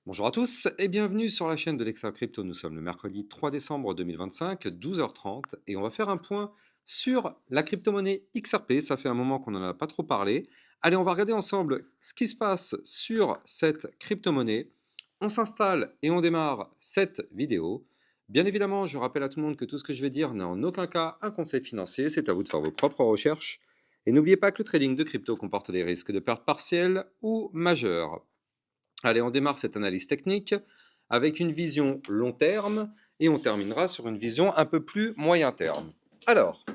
Bonjour à tous et bienvenue sur la chaîne de l'Extra Crypto. Nous sommes le mercredi 3 décembre 2025, 12h30, et on va faire un point sur la crypto-monnaie XRP. Ça fait un moment qu'on n'en a pas trop parlé. Allez, on va regarder ensemble ce qui se passe sur cette crypto-monnaie. On s'installe et on démarre cette vidéo. Bien évidemment, je rappelle à tout le monde que tout ce que je vais dire n'est en aucun cas un conseil financier. C'est à vous de faire vos propres recherches. Et n'oubliez pas que le trading de crypto comporte des risques de perte partielle ou majeure. Allez, on démarre cette analyse technique avec une vision long terme et on terminera sur une vision un peu plus moyen terme. Alors,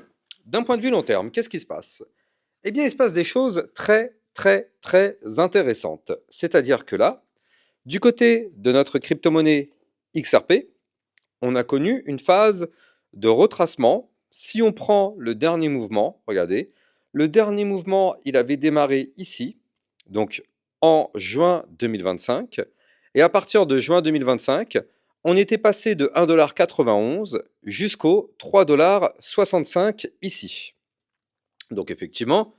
d'un point de vue long terme, qu'est-ce qui se passe? Eh bien, il se passe des choses très intéressantes. C'est-à-dire que là, du côté de notre crypto-monnaie XRP, on a connu une phase de retracement. Si on prend le dernier mouvement, regardez, le dernier mouvement, il avait démarré ici, donc en juin 2025. Et à partir de juin 2025, on était passé de 1,91$ jusqu'au 3,65$ ici. Donc effectivement,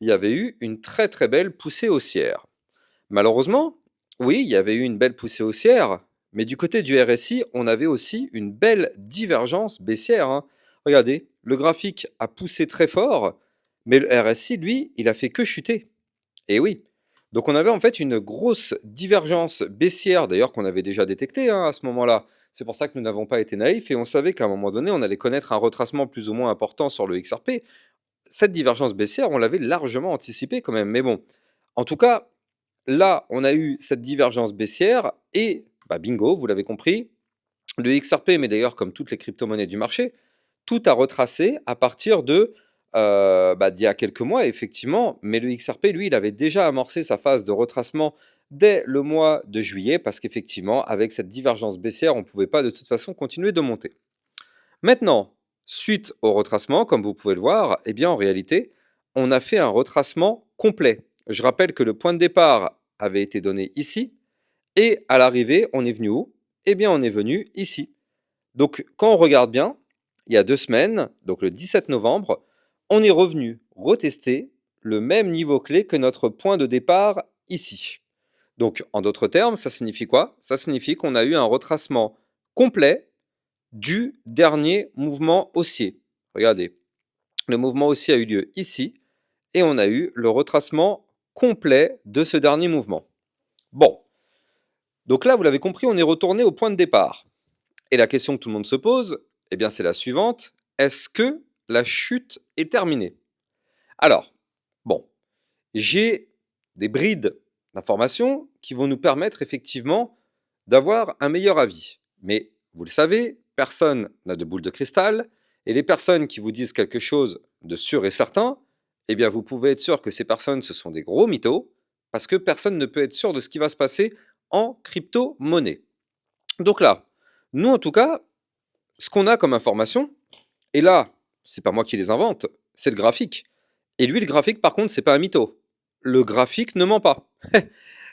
il y avait eu une très belle poussée haussière. Malheureusement, oui, il y avait eu une belle poussée haussière, mais du côté du RSI, on avait aussi une belle divergence baissière, hein. Regardez, le graphique a poussé très fort, mais le RSI, lui, il a fait que chuter. Et oui. Donc on avait en fait une grosse divergence baissière, d'ailleurs qu'on avait déjà détectée à ce moment-là. C'est pour ça que nous n'avons pas été naïfs et on savait qu'à un moment donné, on allait connaître un retracement plus ou moins important sur le XRP. Cette divergence baissière, on l'avait largement anticipée quand même. Mais bon, en tout cas, là, on a eu cette divergence baissière et, bah, bingo, vous l'avez compris, le XRP, mais d'ailleurs comme toutes les crypto-monnaies du marché, tout a retracé à partir de d'il y a quelques mois, effectivement, mais le XRP, lui, il avait déjà amorcé sa phase de retracement dès le mois de juillet, parce qu'effectivement, avec cette divergence baissière, on ne pouvait pas de toute façon continuer de monter. Maintenant, suite au retracement, comme vous pouvez le voir, eh bien en réalité, on a fait un retracement complet. Je rappelle que le point de départ avait été donné ici, et à l'arrivée, on est venu où? Eh bien, on est venu ici. Donc, quand on regarde bien, il y a 2 semaines, donc le 17 novembre, on est revenu retester le même niveau clé que notre point de départ ici. Donc, en d'autres termes, ça signifie quoi? Ça signifie qu'on a eu un retracement complet du dernier mouvement haussier. Regardez, le mouvement haussier a eu lieu ici, et on a eu le retracement complet de ce dernier mouvement. Bon, donc là, vous l'avez compris, on est retourné au point de départ. Et la question que tout le monde se pose, eh bien, c'est la suivante. Est-ce que la chute est terminée? Alors, bon, j'ai des brides d'informations qui vont nous permettre effectivement d'avoir un meilleur avis. Mais vous le savez, personne n'a de boule de cristal, et les personnes qui vous disent quelque chose de sûr et certain, eh bien, vous pouvez être sûr que ces personnes, ce sont des gros mythos, parce que personne ne peut être sûr de ce qui va se passer en crypto-monnaie. Donc là, nous, en tout cas, ce qu'on a comme information, et là, c'est pas moi qui les invente, c'est le graphique. Et lui, le graphique, par contre, c'est pas un mytho. Le graphique ne ment pas.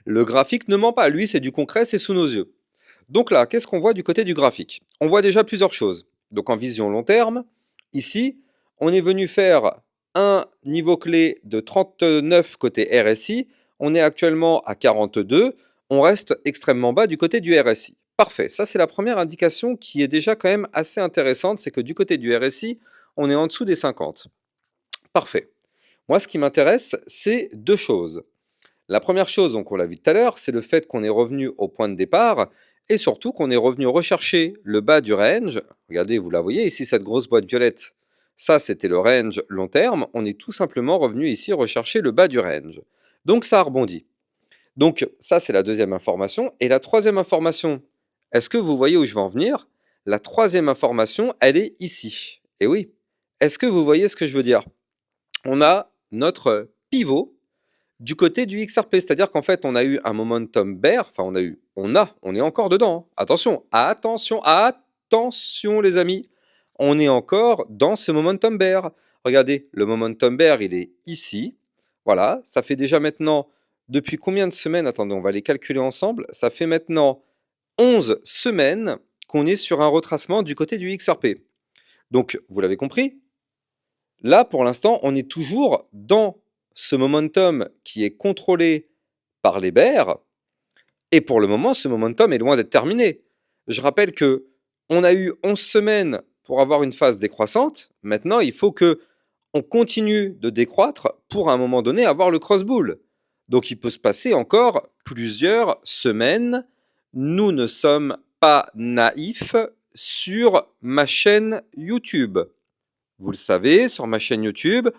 Le graphique ne ment pas. Lui, c'est du concret, c'est sous nos yeux. Donc là, qu'est-ce qu'on voit du côté du graphique? On voit déjà plusieurs choses. Donc en vision long terme, ici, on est venu faire un niveau clé de 39 côté RSI. On est actuellement à 42. On reste extrêmement bas du côté du RSI. Parfait. Ça, c'est la première indication qui est déjà quand même assez intéressante. C'est que du côté du RSI, on est en dessous des 50. Parfait. Moi, ce qui m'intéresse, c'est deux choses. La première chose, donc on l'a vu tout à l'heure, c'est le fait qu'on est revenu au point de départ et surtout qu'on est revenu rechercher le bas du range. Regardez, vous la voyez ici, cette grosse boîte violette. Ça, c'était le range long terme. On est tout simplement revenu ici rechercher le bas du range. Donc ça a rebondi. Donc ça, c'est la deuxième information. Et la troisième information, est-ce que vous voyez où je vais en venir? La troisième information, elle est ici. Et oui, est-ce que vous voyez ce que je veux dire? On a notre pivot du côté du XRP, c'est-à-dire qu'en fait, on a eu un momentum bear, enfin on est encore dedans, hein. Attention les amis, on est encore dans ce momentum bear. Regardez, le momentum bear, il est ici. Voilà, ça fait déjà maintenant, depuis combien de semaines? Attendez, on va les calculer ensemble. Ça fait maintenant 11 semaines qu'on est sur un retracement du côté du XRP. Donc, vous l'avez compris, là, pour l'instant, on est toujours dans ce momentum qui est contrôlé par les bears, Et pour le moment, ce momentum est loin d'être terminé. Je rappelle que on a eu 11 semaines pour avoir une phase décroissante. Maintenant, il faut que on continue de décroître pour à un moment donné avoir le cross-bull. Donc il peut se passer encore plusieurs semaines. Nous ne sommes pas naïfs sur ma chaîne YouTube. Vous le savez, sur ma chaîne YouTube,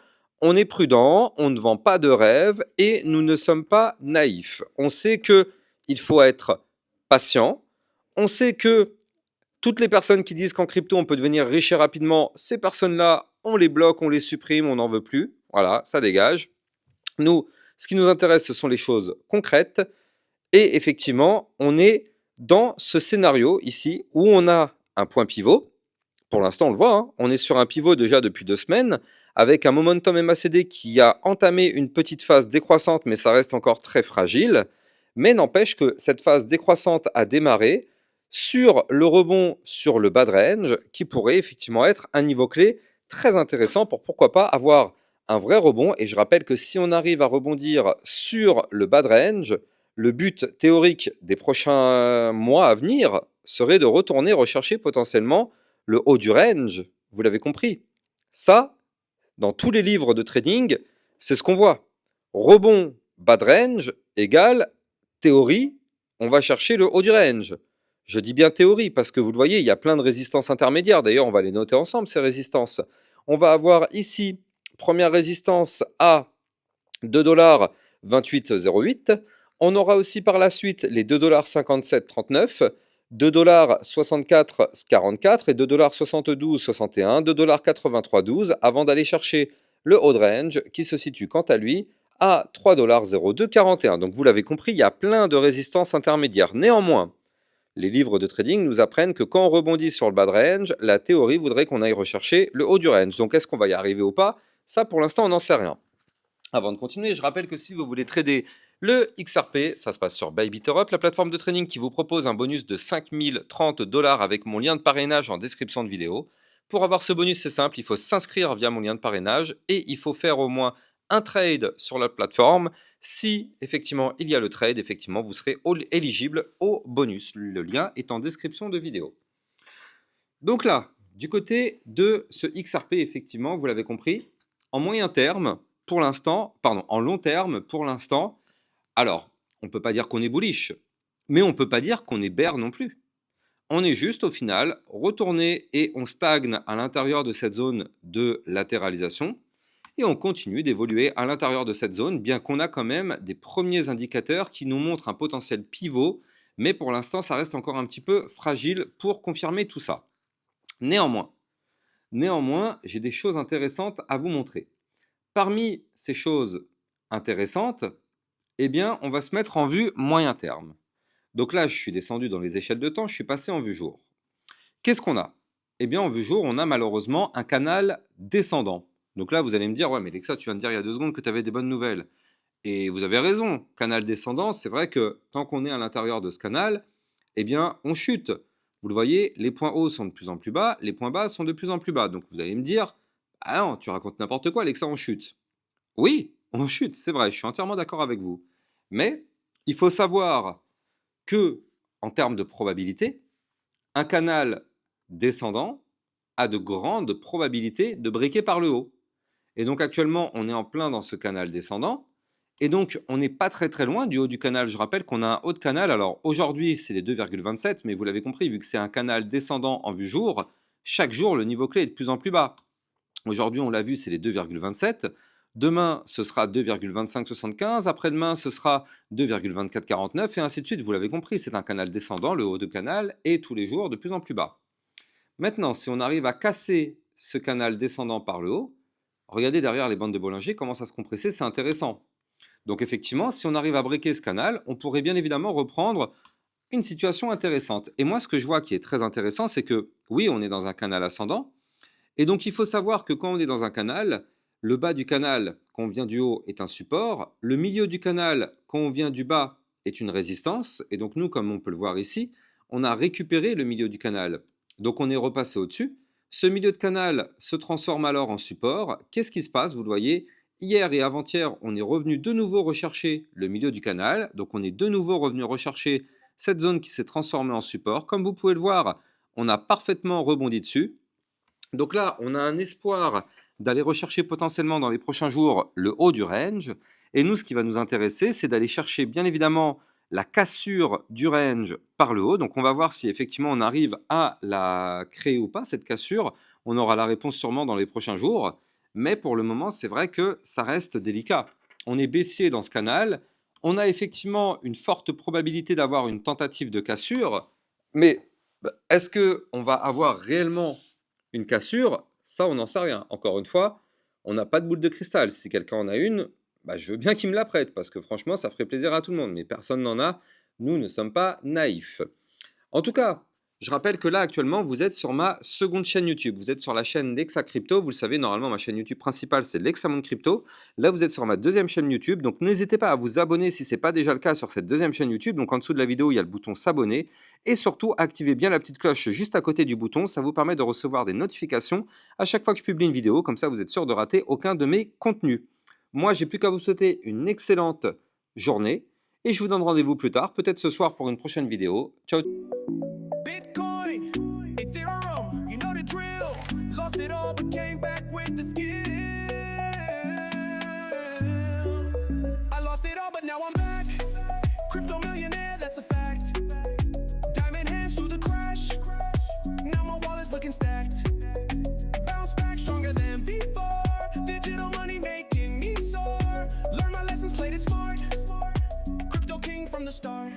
on est prudent, on ne vend pas de rêves et nous ne sommes pas naïfs. On sait que il faut être patient. On sait que toutes les personnes qui disent qu'en crypto on peut devenir riche et rapidement, ces personnes-là, on les bloque, on les supprime, on n'en veut plus. Voilà, ça dégage. Nous, ce qui nous intéresse, ce sont les choses concrètes. Et effectivement, on est dans ce scénario ici où on a un point pivot. Pour l'instant, on le voit, hein, on est sur un pivot déjà depuis 2 semaines, avec un momentum MACD qui a entamé une petite phase décroissante, mais ça reste encore très fragile. Mais n'empêche que cette phase décroissante a démarré sur le rebond sur le bas de range, qui pourrait effectivement être un niveau clé très intéressant pour pourquoi pas avoir un vrai rebond. Et je rappelle que si on arrive à rebondir sur le bas de range, le but théorique des prochains mois à venir serait de retourner rechercher potentiellement le haut du range. Vous l'avez compris. Ça, dans tous les livres de trading, c'est ce qu'on voit. Rebond bas de range égale théorie, on va chercher le haut du range. Je dis bien théorie parce que vous le voyez, il y a plein de résistances intermédiaires. D'ailleurs, on va les noter ensemble, ces résistances. On va avoir ici, première résistance à 2,2808 $. On aura aussi par la suite les 2,5739 $, 2,6444 $, et 2,7261 $, 2,8312 $, avant d'aller chercher le haut de range qui se situe quant à lui à 3,0241 $. Donc vous l'avez compris, il y a plein de résistances intermédiaires. Néanmoins, les livres de trading nous apprennent que quand on rebondit sur le bas de range, la théorie voudrait qu'on aille rechercher le haut du range. Donc est-ce qu'on va y arriver ou pas? Ça, pour l'instant, on n'en sait rien. Avant de continuer, je rappelle que si vous voulez trader le XRP, ça se passe sur ByBitEurope, la plateforme de trading qui vous propose un bonus de 5030 $ avec mon lien de parrainage en description de vidéo. Pour avoir ce bonus, c'est simple, il faut s'inscrire via mon lien de parrainage et il faut faire au moins un trade sur la plateforme. Si effectivement il y a le trade, effectivement vous serez éligible au bonus. Le lien est en description de vidéo. Donc là, du côté de ce XRP, effectivement, vous l'avez compris, en moyen terme, pour l'instant, pardon, en long terme, pour l'instant, alors, on ne peut pas dire qu'on est bullish, mais on ne peut pas dire qu'on est bear non plus. On est juste, au final, retourné et on stagne à l'intérieur de cette zone de latéralisation et on continue d'évoluer à l'intérieur de cette zone, bien qu'on a quand même des premiers indicateurs qui nous montrent un potentiel pivot, mais pour l'instant, ça reste encore un petit peu fragile pour confirmer tout ça. Néanmoins, j'ai des choses intéressantes à vous montrer. Parmi ces choses intéressantes, eh bien, on va se mettre en vue moyen terme. Donc là, je suis descendu dans les échelles de temps, je suis passé en vue jour. Qu'est-ce qu'on a? Eh bien, en vue jour, on a malheureusement un canal descendant. Donc là, vous allez me dire, ouais, mais Lexa, tu viens de dire il y a 2 secondes que tu avais des bonnes nouvelles. Et vous avez raison, canal descendant, c'est vrai que tant qu'on est à l'intérieur de ce canal, eh bien, on chute. Vous le voyez, les points hauts sont de plus en plus bas, les points bas sont de plus en plus bas. Donc vous allez me dire, ah non, tu racontes n'importe quoi, Lexa, on chute. Oui, on chute, c'est vrai, je suis entièrement d'accord avec vous. Mais il faut savoir que, en termes de probabilité, un canal descendant a de grandes probabilités de briquer par le haut. Et donc actuellement, on est en plein dans ce canal descendant. Et donc, on n'est pas très très loin du haut du canal. Je rappelle qu'on a un haut de canal. Alors aujourd'hui, c'est les 2,27, mais vous l'avez compris, vu que c'est un canal descendant en vue jour, chaque jour, le niveau clé est de plus en plus bas. Aujourd'hui, on l'a vu, c'est les 2,27. Demain, ce sera 2,2575. Après-demain, ce sera 2,2449 et ainsi de suite. Vous l'avez compris, c'est un canal descendant, le haut de canal, et tous les jours de plus en plus bas. Maintenant, si on arrive à casser ce canal descendant par le haut, regardez derrière les bandes de Bollinger, commence à se compresser, c'est intéressant. Donc effectivement, si on arrive à briquer ce canal, on pourrait bien évidemment reprendre une situation intéressante. Et moi, ce que je vois qui est très intéressant, c'est que oui, on est dans un canal ascendant, et donc il faut savoir que quand on est dans un canal, le bas du canal, quand on vient du haut, est un support, le milieu du canal, quand on vient du bas, est une résistance, et donc nous, comme on peut le voir ici, on a récupéré le milieu du canal. Donc on est repassé au-dessus. Ce milieu de canal se transforme alors en support. Qu'est-ce qui se passe? Vous le voyez, hier et avant-hier, on est revenu de nouveau rechercher le milieu du canal. Donc on est de nouveau revenu rechercher cette zone qui s'est transformée en support. Comme vous pouvez le voir, on a parfaitement rebondi dessus. Donc là, on a un espoir d'aller rechercher potentiellement dans les prochains jours le haut du range. Et nous, ce qui va nous intéresser, c'est d'aller chercher bien évidemment la cassure du range par le haut. Donc on va voir si effectivement on arrive à la créer ou pas, cette cassure. On aura la réponse sûrement dans les prochains jours. Mais pour le moment, c'est vrai que ça reste délicat. On est baissier dans ce canal. On a effectivement une forte probabilité d'avoir une tentative de cassure. Mais est-ce qu'on va avoir réellement une cassure? Ça, on n'en sait rien. Encore une fois, on n'a pas de boule de cristal. Si quelqu'un en a une, je veux bien qu'il me la prête, parce que franchement, ça ferait plaisir à tout le monde. Mais personne n'en a. Nous ne sommes pas naïfs. En tout cas, je rappelle que là, actuellement, vous êtes sur ma seconde chaîne YouTube. Vous êtes sur la chaîne Lexa Crypto. Vous le savez, normalement, ma chaîne YouTube principale, c'est Lexamonde Crypto. Là, vous êtes sur ma deuxième chaîne YouTube. Donc, n'hésitez pas à vous abonner si ce n'est pas déjà le cas sur cette deuxième chaîne YouTube. Donc, en dessous de la vidéo, il y a le bouton s'abonner. Et surtout, activez bien la petite cloche juste à côté du bouton. Ça vous permet de recevoir des notifications à chaque fois que je publie une vidéo. Comme ça, vous êtes sûr de rater aucun de mes contenus. Moi, j'ai plus qu'à vous souhaiter une excellente journée. Et je vous donne rendez-vous plus tard, peut-être ce soir pour une prochaine vidéo. Ciao! Bitcoin, Ethereum, you know the drill. Lost it all, but came back with the skill. I lost it all, but now I'm back. Crypto millionaire, that's a fact. Diamond hands through the crash. Now my wallet's looking stacked. Bounce back stronger than before. Digital money making me soar. Learn my lessons, played it smart. Crypto king from the start.